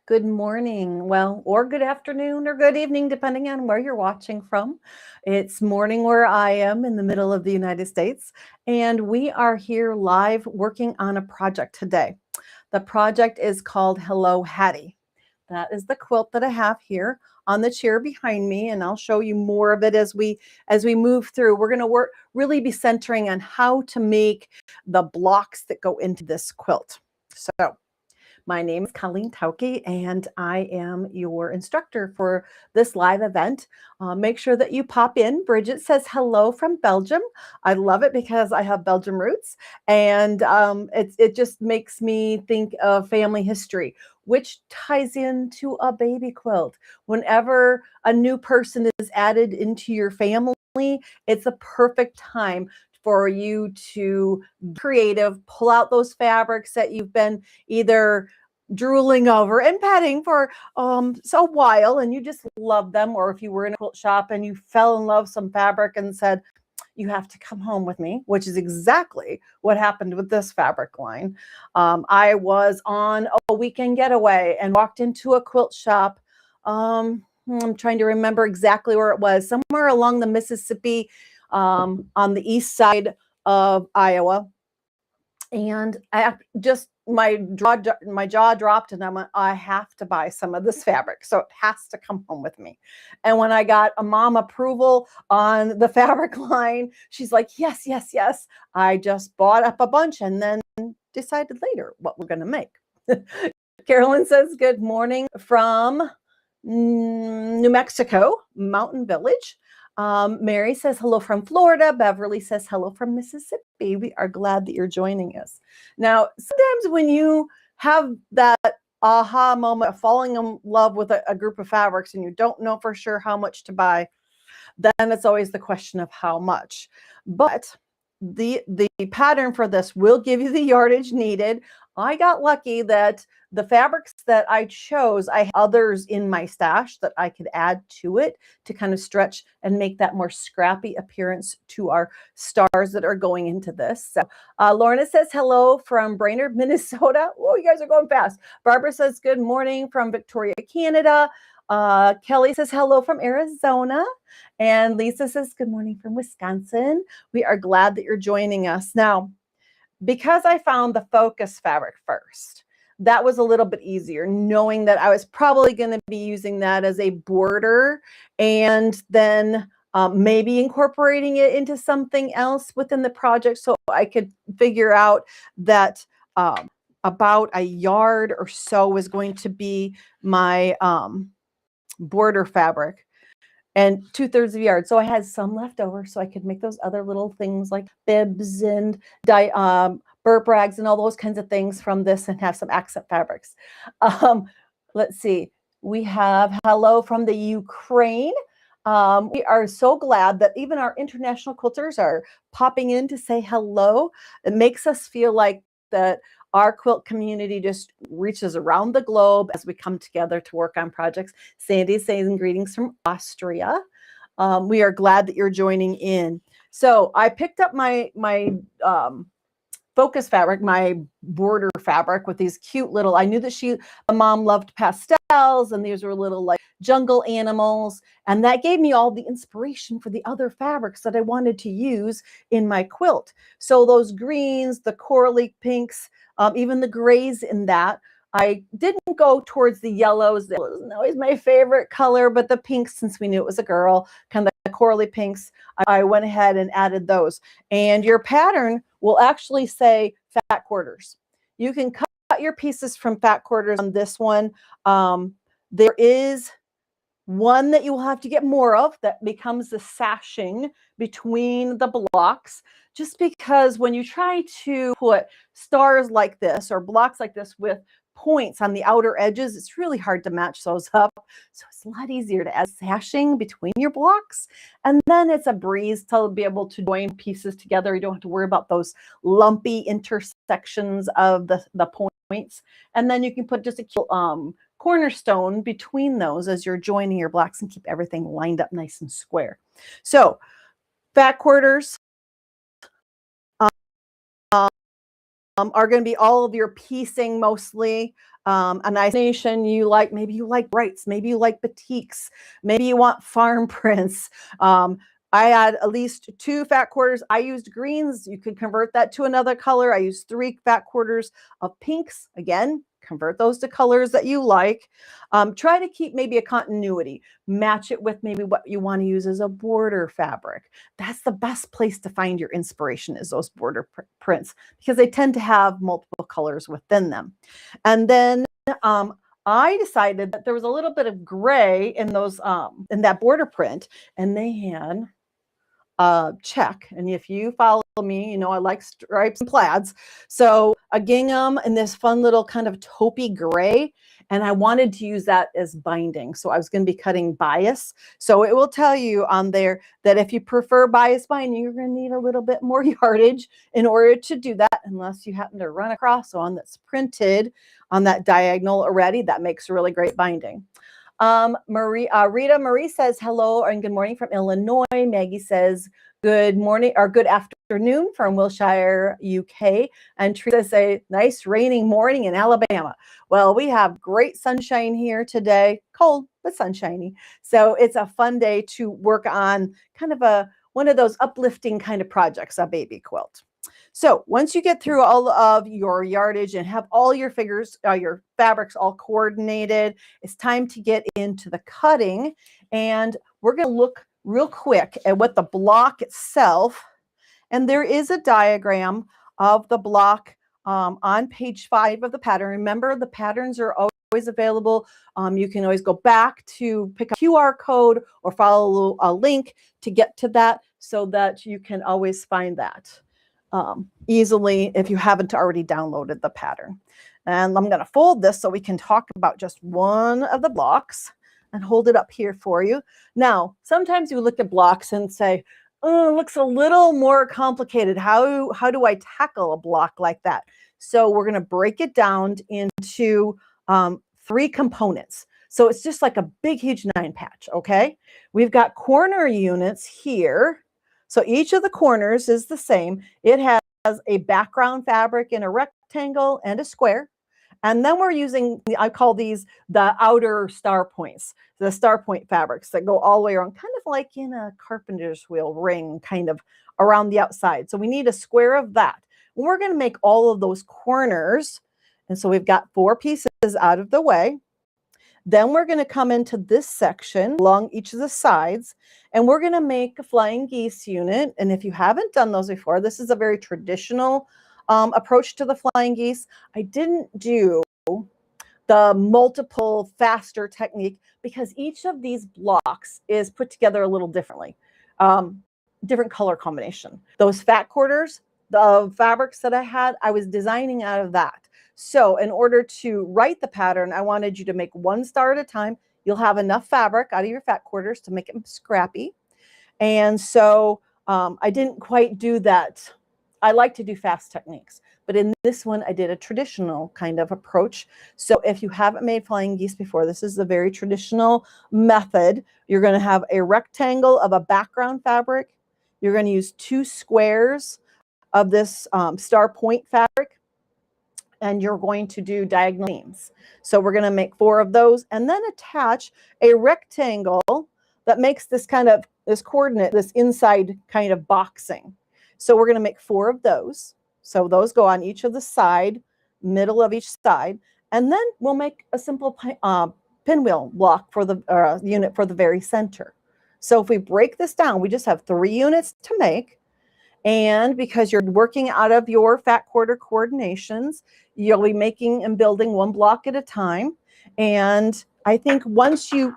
Good morning, well, or good afternoon or good evening, depending on where you're watching from. It's morning where I am in the middle of the United States, and we are here live working on a project today. The project is called Hello Hattie. That is the quilt that I have here on the chair behind me, and I'll show you more of it as we move through. We're going to really be centering on how to make the blocks that go into this quilt. So my name is Colleen Tauke, and I am your instructor for this live event. Make sure that you pop in. Bridget says hello from Belgium. I love it because I have Belgium roots, and it just makes me think of family history, which ties into a baby quilt. Whenever a new person is added into your family, it's a perfect time for you to be creative, pull out those fabrics that you've been either drooling over and petting for so while, and you just love them, or if you were in a quilt shop and you fell in love with some fabric and said, you have to come home with me, which is exactly what happened with this fabric line. I was on a weekend getaway and walked into a quilt shop. I'm trying to remember exactly where it was, somewhere along the Mississippi, on the east side of Iowa. And I just my jaw dropped, and I went, I have to buy some of this fabric, so it has to come home with me. And when I got a mom approval on the fabric line, she's like, yes, yes, yes. I just bought up a bunch and then decided later what we're going to make. Carolyn says good morning from New Mexico, Mountain Village. Mary says hello from Florida. Beverly says hello from Mississippi. We are glad that you're joining us. Now, sometimes when you have that aha moment of falling in love with a group of fabrics and you don't know for sure how much to buy, then it's always the question of how much. But the pattern for this will give you the yardage needed. I got lucky that the fabrics that I chose, I had others in my stash that I could add to it to kind of stretch and make that more scrappy appearance to our stars that are going into this. So Lorna says hello from Brainerd, Minnesota. Oh, you guys are going fast. Barbara says good morning from Victoria, Canada. Kelly says hello from Arizona. And Lisa says good morning from Wisconsin. We are glad that you're joining us. Now, because I found the focus fabric first, that was a little bit easier, knowing that I was probably going to be using that as a border, and then maybe incorporating it into something else within the project, so I could figure out that about a yard or so was going to be my border fabric, and 2/3 of a yard. So I had some left over, so I could make those other little things like bibs and burp rags and all those kinds of things from this, and have some accent fabrics. Let's see. We have hello from the Ukraine. We are so glad that even our international quilters are popping in to say hello. It makes us feel like that our quilt community just reaches around the globe as we come together to work on projects. Sandy saying greetings from Austria. We are glad that you're joining in. So I picked up my focus fabric, my border fabric, with these cute little, I knew that the mom loved pastels, and these were little like jungle animals. And that gave me all the inspiration for the other fabrics that I wanted to use in my quilt. So those greens, the corally pinks, even the grays in that. I didn't go towards the yellows. That wasn't always my favorite color, but the pinks, since we knew it was a girl, kind of the corally pinks, I went ahead and added those. And your pattern will actually say fat quarters. You can cut your pieces from fat quarters on this one. There is one that you will have to get more of that becomes the sashing between the blocks, just because when you try to put stars like this or blocks like this with points on the outer edges, it's really hard to match those up. So it's a lot easier to add sashing between your blocks, and then it's a breeze to be able to join pieces together. You don't have to worry about those lumpy intersections of the points. And then you can put just a cornerstone between those as you're joining your blocks and keep everything lined up nice and square. So fat quarters, are going to be all of your piecing mostly. A nice nation you like, maybe you like brights, maybe you like batiks, maybe you want farm prints. I had at least 2 fat quarters. I used greens. You could convert that to another color. I used 3 fat quarters of pinks. Again, convert those to colors that you like. Try to keep maybe a continuity. Match it with maybe what you want to use as a border fabric. That's the best place to find your inspiration, is those border prints, because they tend to have multiple colors within them. And then I decided that there was a little bit of gray in those in that border print, and they had check. And if you follow me, you know I like stripes and plaids. So a gingham and this fun little kind of taupey gray, and I wanted to use that as binding. So I was going to be cutting bias. So it will tell you on there that if you prefer bias binding, you're going to need a little bit more yardage in order to do that, unless you happen to run across one that's printed on that diagonal already. That makes really great binding. Rita Marie says hello and good morning from Illinois. Maggie says good morning or good afternoon from Wiltshire, UK. And Teresa says nice raining morning in Alabama. Well, we have great sunshine here today, cold but sunshiny. So it's a fun day to work on kind of one of those uplifting kind of projects, a baby quilt. So once you get through all of your yardage and have all your your fabrics all coordinated, it's time to get into the cutting. And we're going to look real quick at what the block itself, and there is a diagram of the block on page 5 of the pattern. Remember, the patterns are always available. You can always go back to pick a QR code or follow a link to get to that, so that you can always find that easily if you haven't already downloaded the pattern. And I'm going to fold this so we can talk about just one of the blocks and hold it up here for you. Now, sometimes you look at blocks and say, oh, it looks a little more complicated. How do I tackle a block like that? So we're going to break it down into 3 components. So it's just like a big, huge 9 patch, okay? We've got corner units here. So each of the corners is the same. It has a background fabric in a rectangle and a square. And then we're using, I call these the outer star points, the star point fabrics that go all the way around, kind of like in a carpenter's wheel ring, kind of around the outside. So we need a square of that. And we're going to make all of those corners. And so we've got 4 pieces out of the way. Then we're going to come into this section along each of the sides, and we're going to make a flying geese unit. And if you haven't done those before, this is a very traditional approach to the flying geese. I didn't do the multiple faster technique because each of these blocks is put together a little differently. Different color combination. Those fat quarters, the fabrics that I had, I was designing out of that. So in order to write the pattern, I wanted you to make 1 star at a time. You'll have enough fabric out of your fat quarters to make it scrappy. And so I didn't quite do that. I like to do fast techniques, but in this one, I did a traditional kind of approach. So if you haven't made flying geese before, this is the very traditional method. You're going to have a rectangle of a background fabric. You're going to use 2 squares of this star point fabric, and you're going to do diagonal seams. So we're going to make 4 of those and then attach a rectangle that makes this kind of this coordinate, this inside kind of boxing. So we're going to make 4 of those. So those go on each of the side, middle of each side, and then we'll make a simple pinwheel block for the unit for the very center. So if we break this down, we just have 3 units to make. And because you're working out of your fat quarter coordinations, you'll be making and building 1 block at a time. And I think once you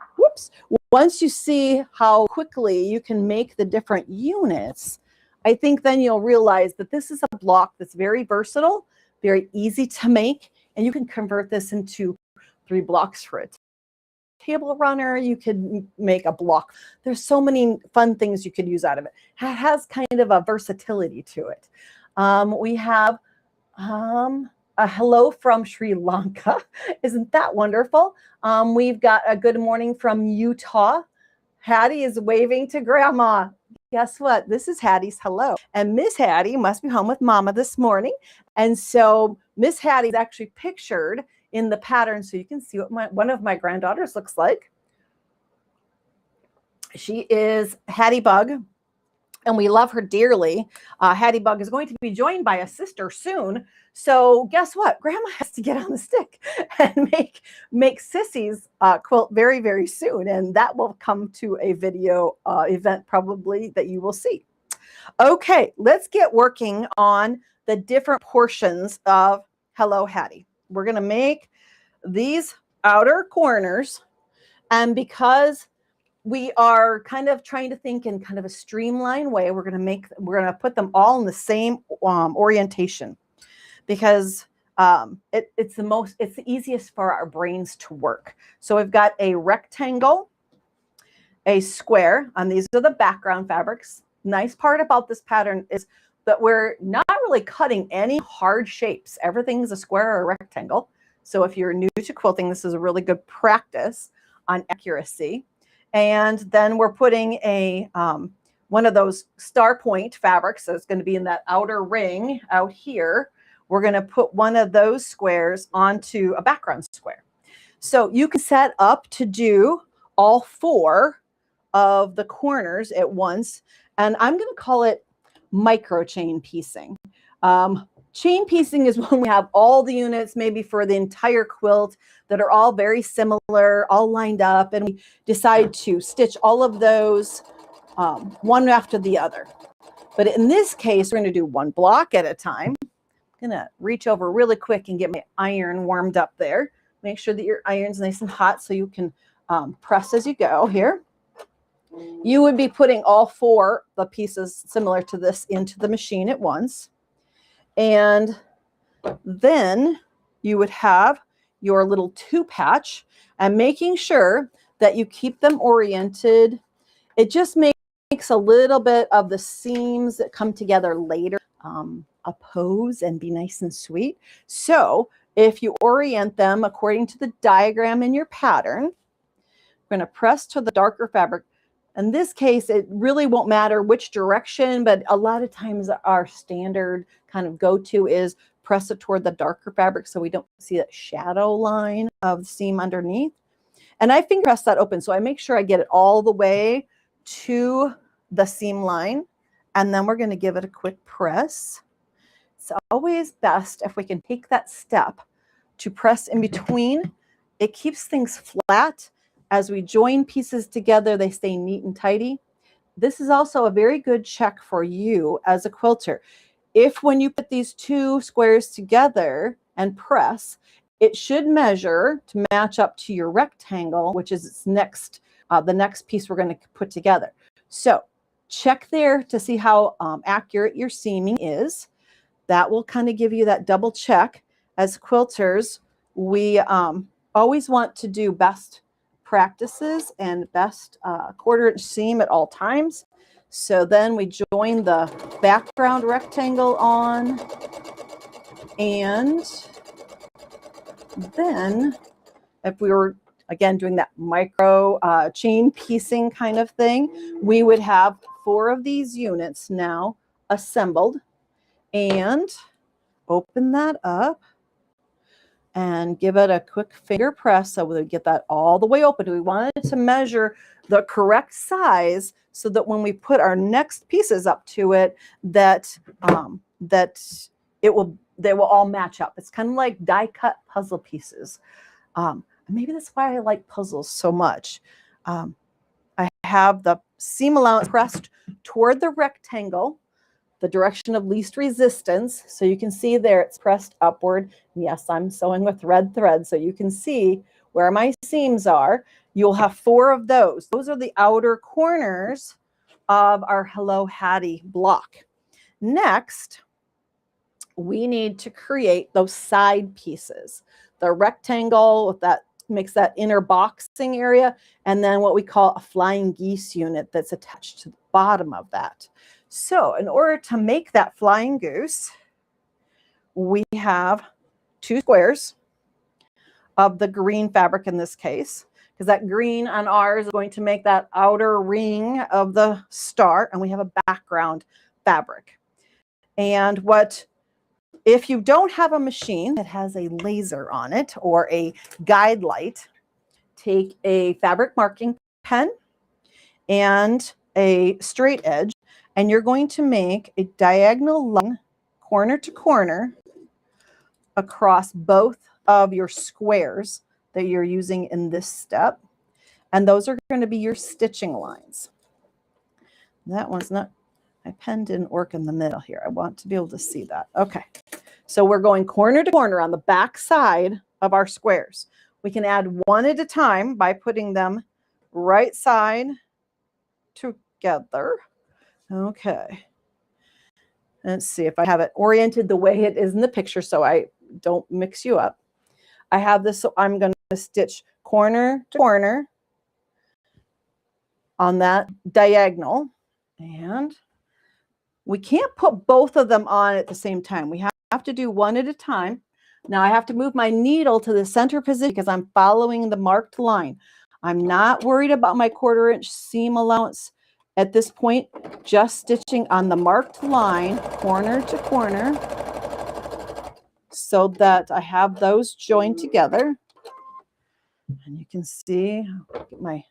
see how quickly you can make the different units, I think then you'll realize that this is a block that's very versatile, very easy to make, and you can convert this into 3 blocks for it. Table runner, you could make a block. There's so many fun things you could use out of it. It has kind of a versatility to it. We have a hello from Sri Lanka. Isn't that wonderful? We've got a good morning from Utah. Hattie is waving to grandma. guess what? This is Hattie's hello. And Miss Hattie must be home with Mama this morning. And so Miss Hattie is actually pictured in the pattern so you can see what one of my granddaughters looks like. She is Hattie Bug, and we love her dearly. Hattie Bug is going to be joined by a sister soon. So guess what? Grandma has to get on the stick and make Sissy's quilt very, very soon. And that will come to a video event probably that you will see. Okay, let's get working on the different portions of Hello Hattie. We're going to make these outer corners. And because we are kind of trying to think in kind of a streamlined way, we're going to put them all in the same orientation, because it's the easiest for our brains to work. So we've got a rectangle, a square, and these are the background fabrics. Nice part about this pattern is that we're not really cutting any hard shapes. Everything's a square or a rectangle. So if you're new to quilting, this is a really good practice on accuracy. And then we're putting a one of those star point fabrics. So it's going to be in that outer ring out here. We're going to put one of those squares onto a background square. So you can set up to do all 4 of the corners at once. And I'm going to call it micro chain piecing. Chain piecing is when we have all the units, maybe for the entire quilt, that are all very similar, all lined up, and we decide to stitch all of those one after the other. But in this case, we're going to do one block at a time. I'm going to reach over really quick and get my iron warmed up there. Make sure that your iron's nice and hot so you can press as you go here. You would be putting all 4 the pieces similar to this into the machine at once. And then you would have your little 2-patch, and making sure that you keep them oriented. It just makes a little bit of the seams that come together later oppose and be nice and sweet. So if you orient them according to the diagram in your pattern, we're going to press to the darker fabric. In this case, it really won't matter which direction, but a lot of times our standard kind of go-to is press it toward the darker fabric so we don't see that shadow line of the seam underneath. And I finger press that open, so I make sure I get it all the way to the seam line, and then we're going to give it a quick press. It's always best if we can take that step to press in between. It keeps things flat. As we join pieces together, they stay neat and tidy. This is also a very good check for you as a quilter. If when you put these 2 squares together and press, it should measure to match up to your rectangle, which is its next, the next piece we're going to put together. So check there to see how accurate your seaming is. That will kind of give you that double check. As quilters, we always want to do best practices and best 1/4 inch seam at all times. So then we join the background rectangle on, and then if we were again doing that micro chain piecing kind of thing, we would have 4 of these units now assembled, and open that up and give it a quick finger press so we get that all the way open. We want it to measure the correct size so that when we put our next pieces up to it, that they will all match up. It's kind of like die cut puzzle pieces. Maybe that's why I like puzzles so much. I have the seam allowance pressed toward the rectangle, the direction of least resistance. So you can see there it's pressed upward. Yes, I'm sewing with red thread, so you can see where my seams are. You'll have 4 of those. Those are the outer corners of our Hello Hattie block. Next, we need to create those side pieces. The rectangle with that makes that inner boxing area, and then what we call a flying geese unit that's attached to the bottom of that. So in order to make that flying goose, we have 2 squares of the green fabric in this case, because that green on ours is going to make that outer ring of the star, and we have a background fabric. And if you don't have a machine that has a laser on it or a guide light, take a fabric marking pen and a straight edge, and you're going to make a diagonal line corner to corner across both of your squares that you're using in this step. And those are going to be your stitching lines. That one's not, my pen didn't work in the middle here. I want to be able to see that. Okay. So we're going corner to corner on the back side of our squares. We can add one at a time by putting them right side together. Okay. Let's see if I have it oriented the way it is in the picture so I don't mix you up. I have this, so I'm going to stitch corner to corner on that diagonal. And we can't put both of them on at the same time. We have to do one at a time. Now I have to move my needle to the center position because I'm following the marked line. I'm not worried about my 1/4 inch seam allowance at this point, just stitching on the marked line, corner to corner, so that I have those joined together. And you can see my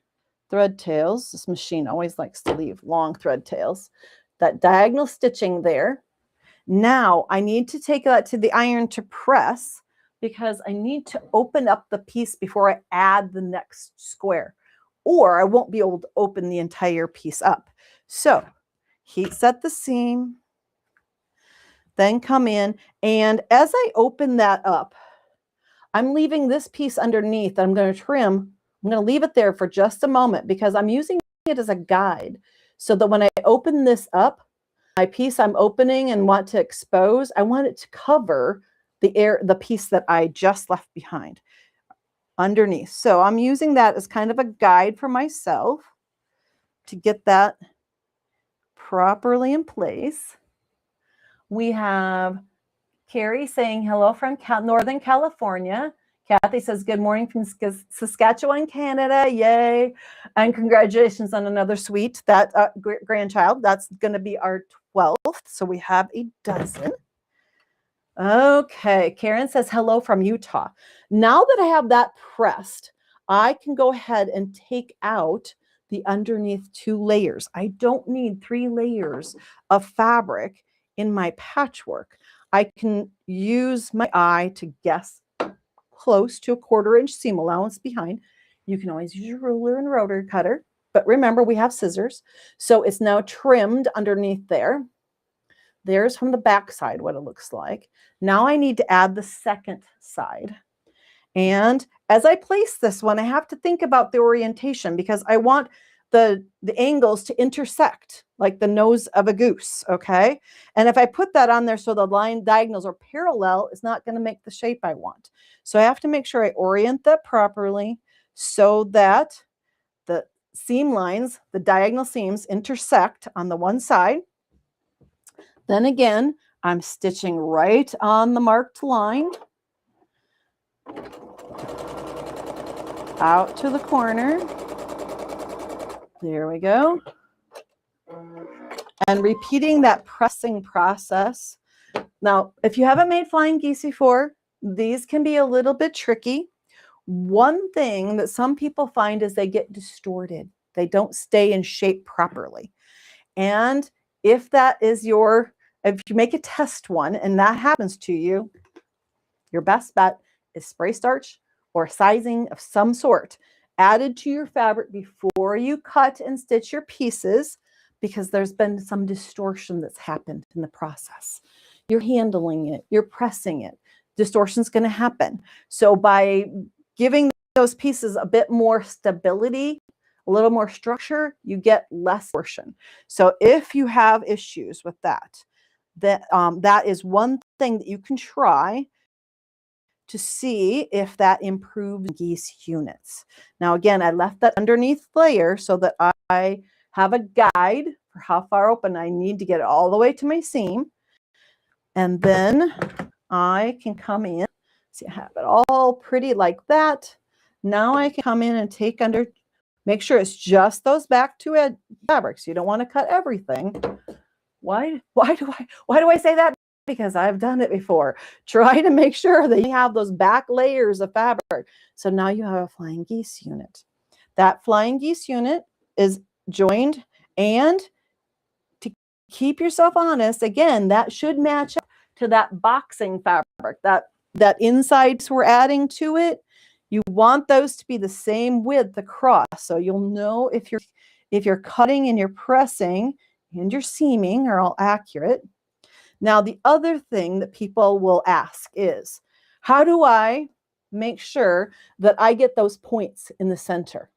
thread tails. This machine always likes to leave long thread tails. That diagonal stitching there. Now I need to take that to the iron to press because I need to open up the piece before I add the next square, or I won't be able to open the entire piece up. So heat set the seam, then come in, and as I open that up, I'm leaving this piece underneath that I'm going to trim. I'm going to leave it there for just a moment because I'm using it as a guide so that when I open this up, my piece I'm opening and want to expose, I want it to cover the piece that I just left behind underneath. So I'm using that as kind of a guide for myself to get that properly in place. We have Carrie saying hello from Northern California. Kathy says good morning from Saskatchewan, Canada. Yay. And congratulations on another sweet grandchild. That's going to be our 12th. So we have a dozen. Okay. Karen says hello from Utah. Now that I have that pressed, I can go ahead and take out the underneath 2 layers. I don't need 3 layers of fabric in my patchwork. I can use my eye to guess close to a 1/4 inch seam allowance behind. You can always use your ruler and rotary cutter, but remember we have scissors. So it's now trimmed underneath there. There's from the back side what it looks like. Now I need to add the second side. And as I place this one, I have to think about the orientation because I want the angles to intersect like the nose of a goose, okay? And if I put that on there so the line diagonals are parallel, it's not going to make the shape I want. So I have to make sure I orient that properly so that the seam lines, the diagonal seams intersect on the one side. Then again, I'm stitching right on the marked line out to the corner. There we go. And repeating that pressing process. Now, if you haven't made flying geese before, these can be a little bit tricky. One thing that some people find is they get distorted. They don't stay in shape properly. And if that is if you make a test one and that happens to you, your best bet is spray starch or sizing of some sort added to your fabric before you cut and stitch your pieces, because there's been some distortion that's happened in the process. You're handling it, you're pressing it. Distortion's going to happen. So by giving those pieces a bit more stability, a little more structure, you get less distortion. So if you have issues with that, that is one thing that you can try to see if that improves geese units. Now, again, I left that underneath layer so that I have a guide for how far open I need to get it all the way to my seam. And then I can come in. See, I have it all pretty like that. Now I can come in and take under, make sure it's just those back two fabrics. You don't want to cut everything. Why do I say that? Because I've done it before. Try to make sure that you have those back layers of fabric. So now you have a flying geese unit. That flying geese unit is joined, and to keep yourself honest, again, that should match up to that boxing fabric, that insides we're adding to it. You want those to be the same width across, so you'll know if you're cutting and you're pressing and you're seaming are all accurate. Now, the other thing that people will ask is, how do I make sure that I get those points in the center?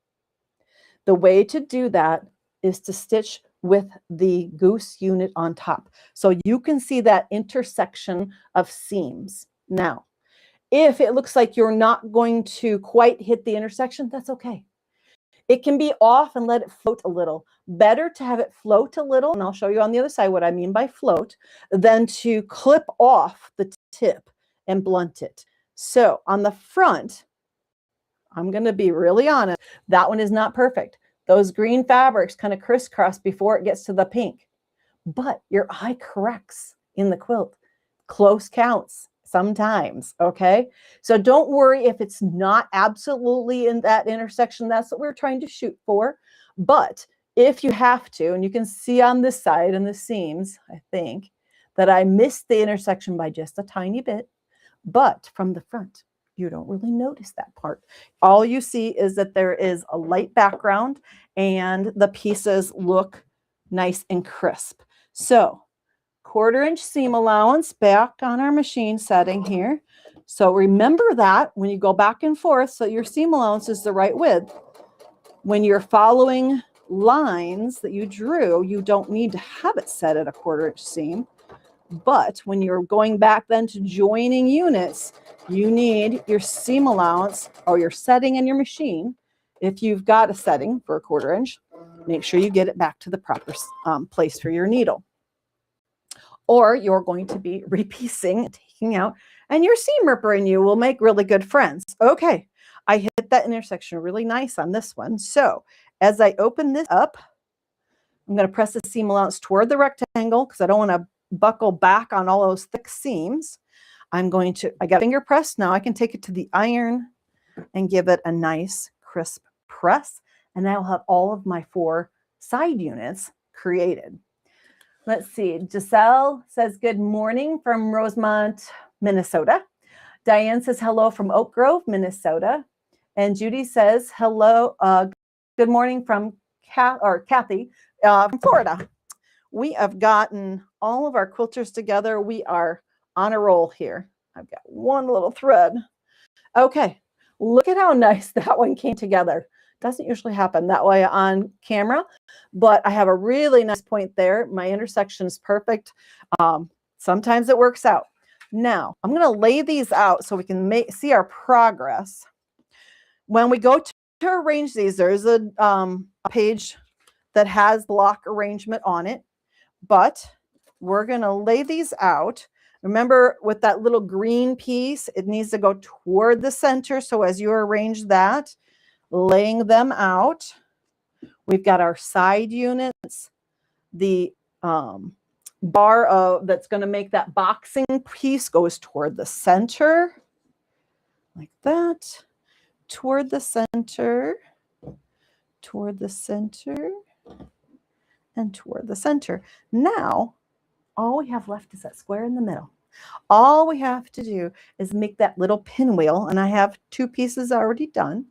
The way to do that is to stitch with the goose unit on top. So you can see that intersection of seams. Now, if it looks like you're not going to quite hit the intersection, that's okay. It can be off and let it float a little. Better to have it float a little, and I'll show you on the other side what I mean by float, than to clip off the tip and blunt it. So on the front, I'm going to be really honest, that one is not perfect. Those green fabrics kind of crisscross before it gets to the pink. But your eye corrects in the quilt. Close counts sometimes, okay? So don't worry if it's not absolutely in that intersection. That's what we're trying to shoot for. But if you have to, and you can see on this side and the seams, I think, that I missed the intersection by just a tiny bit. But from the front, you don't really notice that part. All you see is that there is a light background and the pieces look nice and crisp. So 1/4 inch seam allowance back on our machine setting here. So remember that when you go back and forth, so your seam allowance is the right width. When you're following lines that you drew, you don't need to have it set at a 1/4 inch seam. But when you're going back then to joining units, you need your seam allowance or your setting in your machine. If you've got a setting for a 1/4 inch, make sure you get it back to the proper place for your needle. Or you're going to be repiecing and taking out, and your seam ripper and you will make really good friends. Okay, I hit that intersection really nice on this one. So as I open this up, I'm going to press the seam allowance toward the rectangle because I don't want to buckle back on all those thick seams. I got finger press. Now I can take it to the iron and give it a nice crisp press. And I'll have all of my 4 side units created. Let's see. Giselle says good morning from Rosemont, Minnesota. Diane says hello from Oak Grove, Minnesota. And Judy says hello. Good morning from Kathy from Florida. We have gotten all of our quilters together. We are on a roll here. I've got one little thread. Okay, look at how nice that one came together. Doesn't usually happen that way on camera, but I have a really nice point there. My intersection is perfect. Sometimes it works out. Now, I'm going to lay these out so we can see our progress. When we go to arrange these, there's a page that has block arrangement on it, but we're going to lay these out. Remember, with that little green piece, it needs to go toward the center. So as you arrange that, laying them out, we've got our side units, the bar that's going to make that boxing piece goes toward the center, like that, toward the center, toward the center, and toward the center. Now, all we have left is that square in the middle. All we have to do is make that little pinwheel, and I have 2 pieces already done.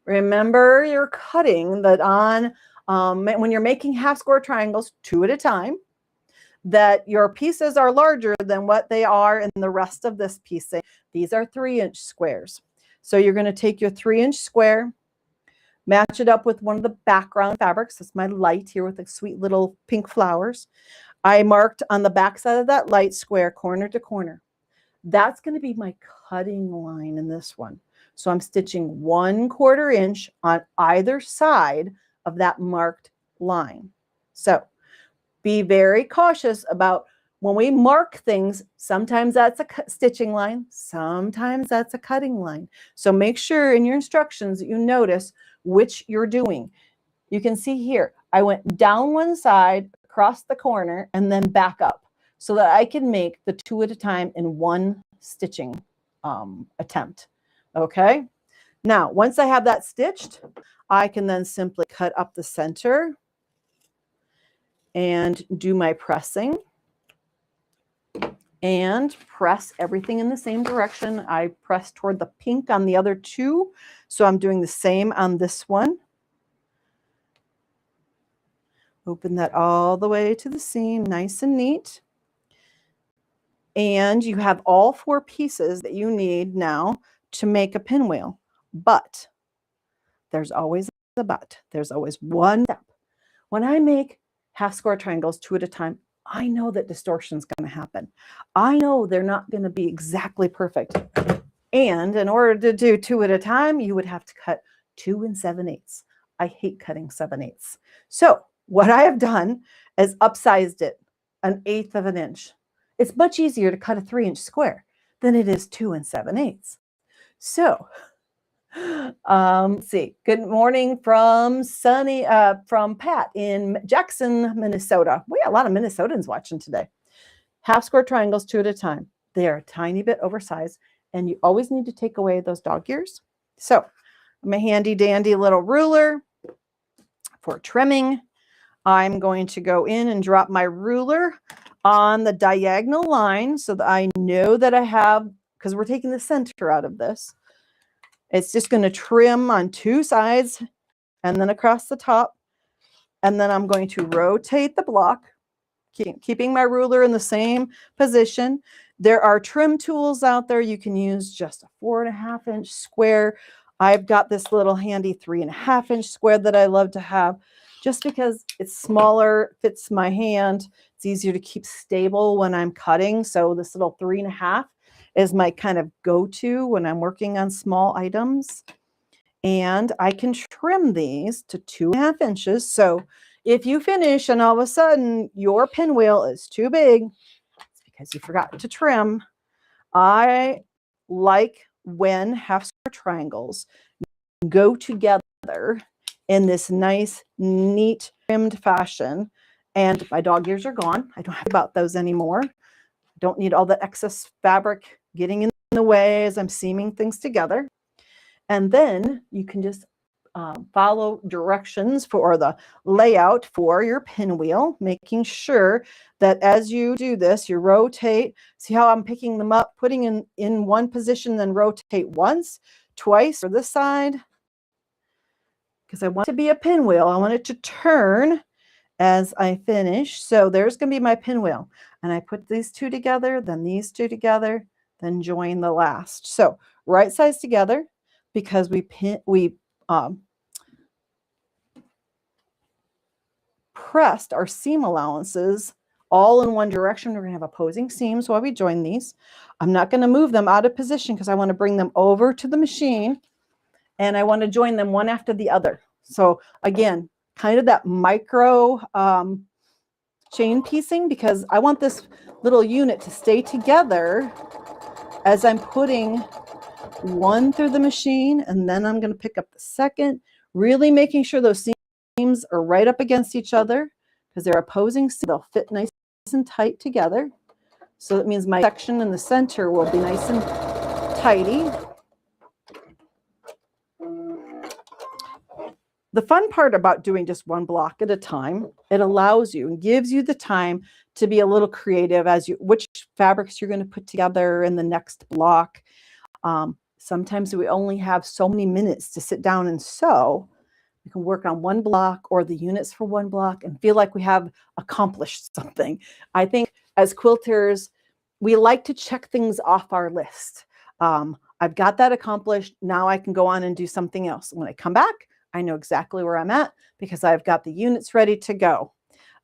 Remember, you're cutting that on when you're making half square triangles 2 at a time, that your pieces are larger than what they are in the rest of this piece. These are 3-inch squares. So you're going to take your 3-inch square, match it up with one of the background fabrics. That's my light here with the sweet little pink flowers. I marked on the back side of that light square, corner to corner. That's going to be my cutting line in this one. So I'm stitching 1/4 inch on either side of that marked line. So be very cautious about when we mark things, sometimes that's a stitching line, sometimes that's a cutting line. So make sure in your instructions that you notice which you're doing. You can see here, I went down one side, across the corner, and then back up so that I can make the 2 at a time in one stitching attempt. Okay. Now, once I have that stitched, I can then simply cut up the center and do my pressing and press everything in the same direction. I press toward the pink on the other two, so I'm doing the same on this one. Open that all the way to the seam, nice and neat. And you have all 4 pieces that you need now to make a pinwheel. But there's always a but. There's always one step. When I make half square triangles 2 at a time, I know that distortion is going to happen. I know they're not going to be exactly perfect. And in order to do 2 at a time, you would have to cut 2 7/8. I hate cutting 7/8. So what I have done is upsized it 1/8 of an inch. It's much easier to cut a 3-inch square than it is 2 7/8. So see, good morning from from Pat in Jackson, Minnesota. We have a lot of Minnesotans watching today. Half square triangles 2 at a time. They are a tiny bit oversized, and you always need to take away those dog ears. So my handy dandy little ruler for trimming. I'm going to go in and drop my ruler on the diagonal line so that I know that I have, because we're taking the center out of this. It's just going to trim on 2 sides and then across the top. And then I'm going to rotate the block, keeping my ruler in the same position. There are trim tools out there. You can use just a 4.5-inch square. I've got this little handy 3.5-inch square that I love to have just because it's smaller, fits my hand. It's easier to keep stable when I'm cutting. So this little 3.5 is my kind of go-to when I'm working on small items. And I can trim these to 2.5 inches. So if you finish and all of a sudden your pinwheel is too big, it's because you forgot to trim. I like when half square triangles go together in this nice, neat, trimmed fashion. And my dog ears are gone. I don't have about those anymore. Don't need all the excess fabric getting in the way as I'm seaming things together. And then you can just follow directions for the layout for your pinwheel, making sure that as you do this, you rotate. See how I'm picking them up, putting in one position, then rotate once, twice for this side. Because I want it to be a pinwheel. I want it to turn as I finish. So there's going to be my pinwheel. And I put these 2 together, then these 2 together, then join the last. So right sides together because we pressed our seam allowances all in one direction. We're going to have opposing seams while we join these. I'm not going to move them out of position because I want to bring them over to the machine and I want to join them one after the other. So again, kind of that micro chain piecing because I want this little unit to stay together as I'm putting one through the machine, and then I'm going to pick up the second, really making sure those seams are right up against each other because they're opposing seams. They'll fit nice and tight together. So that means my section in the center will be nice and tidy. The fun part about doing just one block at a time, it allows you and gives you the time to be a little creative as you which fabrics you're going to put together in the next block. Sometimes we only have so many minutes to sit down and sew. We can work on one block or the units for one block and feel like we have accomplished something. I think as quilters, we like to check things off our list. I've got that accomplished. Now I can go on and do something else. When I come back, I know exactly where I'm at because I've got the units ready to go.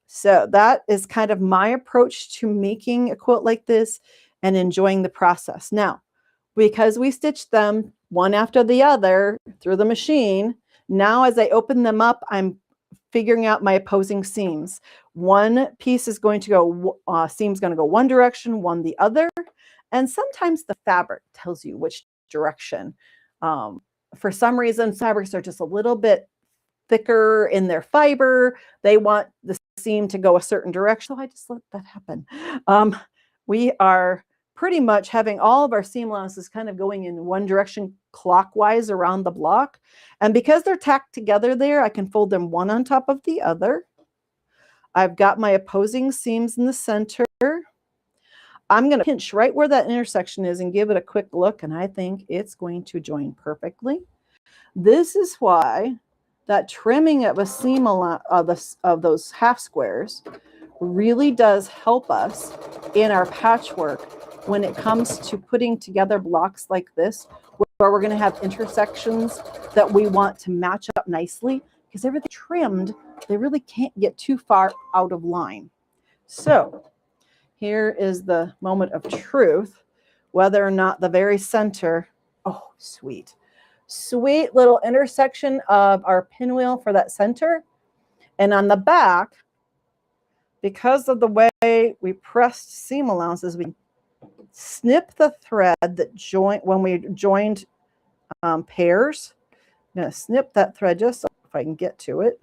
So that is kind of my approach to making a quilt like this and enjoying the process. Now, because we stitched them one after the other through the machine, now as I open them up, I'm figuring out my opposing seams. One piece is going to go, seam's going to go one direction, one the other. And sometimes the fabric tells you which direction. For some reason, fabrics are just a little bit thicker in their fiber. They want the seam to go a certain direction. So I just let that happen. We are pretty much having all of our seam allowances kind of going in one direction clockwise around the block. And because they're tacked together there, I can fold them one on top of the other. I've got my opposing seams in the center. I'm going to pinch right where that intersection is and give it a quick look, and I think it's going to join perfectly. This is why that trimming of a seam of those half squares really does help us in our patchwork when it comes to putting together blocks like this, where we're going to have intersections that we want to match up nicely, because everything trimmed, they really can't get too far out of line. So here is the moment of truth, whether or not the very center, oh, sweet little intersection of our pinwheel for that center. And on the back, because of the way we pressed seam allowances, we snip the thread that when we joined pairs. I'm going to snip that thread just so if I can get to it.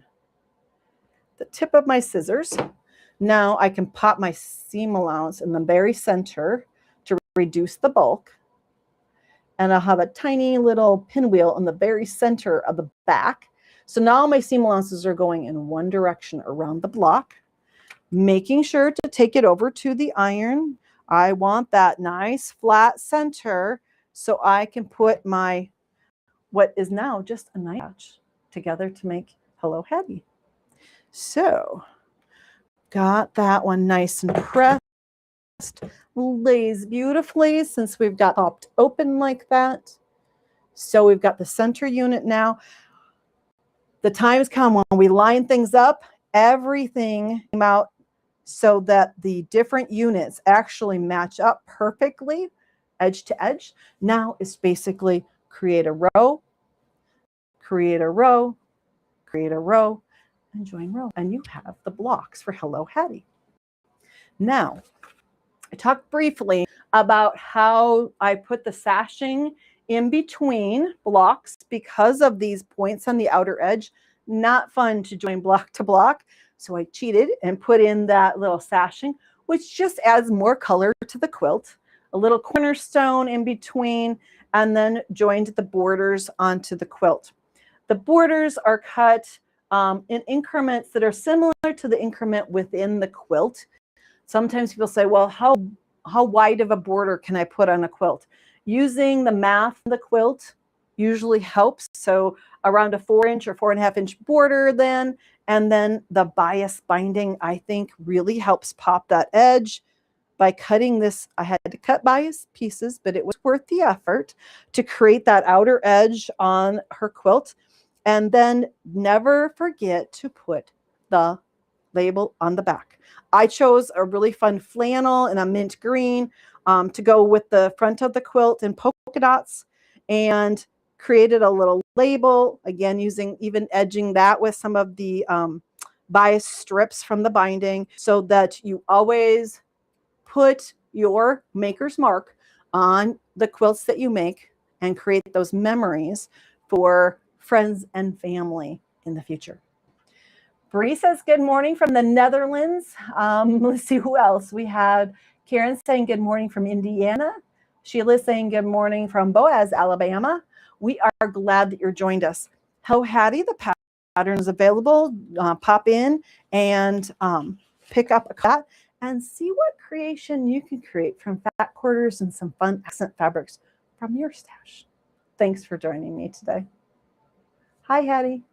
The tip of my scissors. Now I can pop my seam allowance in the very center to reduce the bulk. And I'll have a tiny little pinwheel in the very center of the back. So now my seam allowances are going in one direction around the block, making sure to take it over to the iron. I want that nice flat center so I can put my, what is now just a nice patch together to make Hello Hattie. So got that one nice and pressed. Lays beautifully since we've got popped open like that. So we've got the center unit now. The times come when we line things up, everything came out so that the different units actually match up perfectly, edge to edge. Now it's basically create a row, create a row, create a row, and join row. And you have the blocks for Hello Hattie. Now, I talked briefly about how I put the sashing in between blocks because of these points on the outer edge. Not fun to join block to block. So I cheated and put in that little sashing, which just adds more color to the quilt. A little cornerstone in between, and then joined the borders onto the quilt. The borders are cut in increments that are similar to the increment within the quilt. Sometimes people say, well, how wide of a border can I put on a quilt? Using the math of the quilt usually helps. So around a 4-inch or 4.5-inch border then, and then the bias binding, I think, really helps pop that edge. By cutting this, I had to cut bias pieces, but it was worth the effort to create that outer edge on her quilt. And then never forget to put the label on the back. I chose a really fun flannel and a mint green to go with the front of the quilt in polka dots, and created a little label, again, using even edging that with some of the bias strips from the binding, so that you always put your maker's mark on the quilts that you make and create those memories for friends and family in the future. Bree says good morning from the Netherlands. Let's see who else. We have Karen saying good morning from Indiana. Sheila saying good morning from Boaz, Alabama. We are glad that you're joined us. Hello Hattie, the pattern is available. Pop in and pick up a cut and see what creation you can create from fat quarters and some fun accent fabrics from your stash. Thanks for joining me today. Hi, Hattie.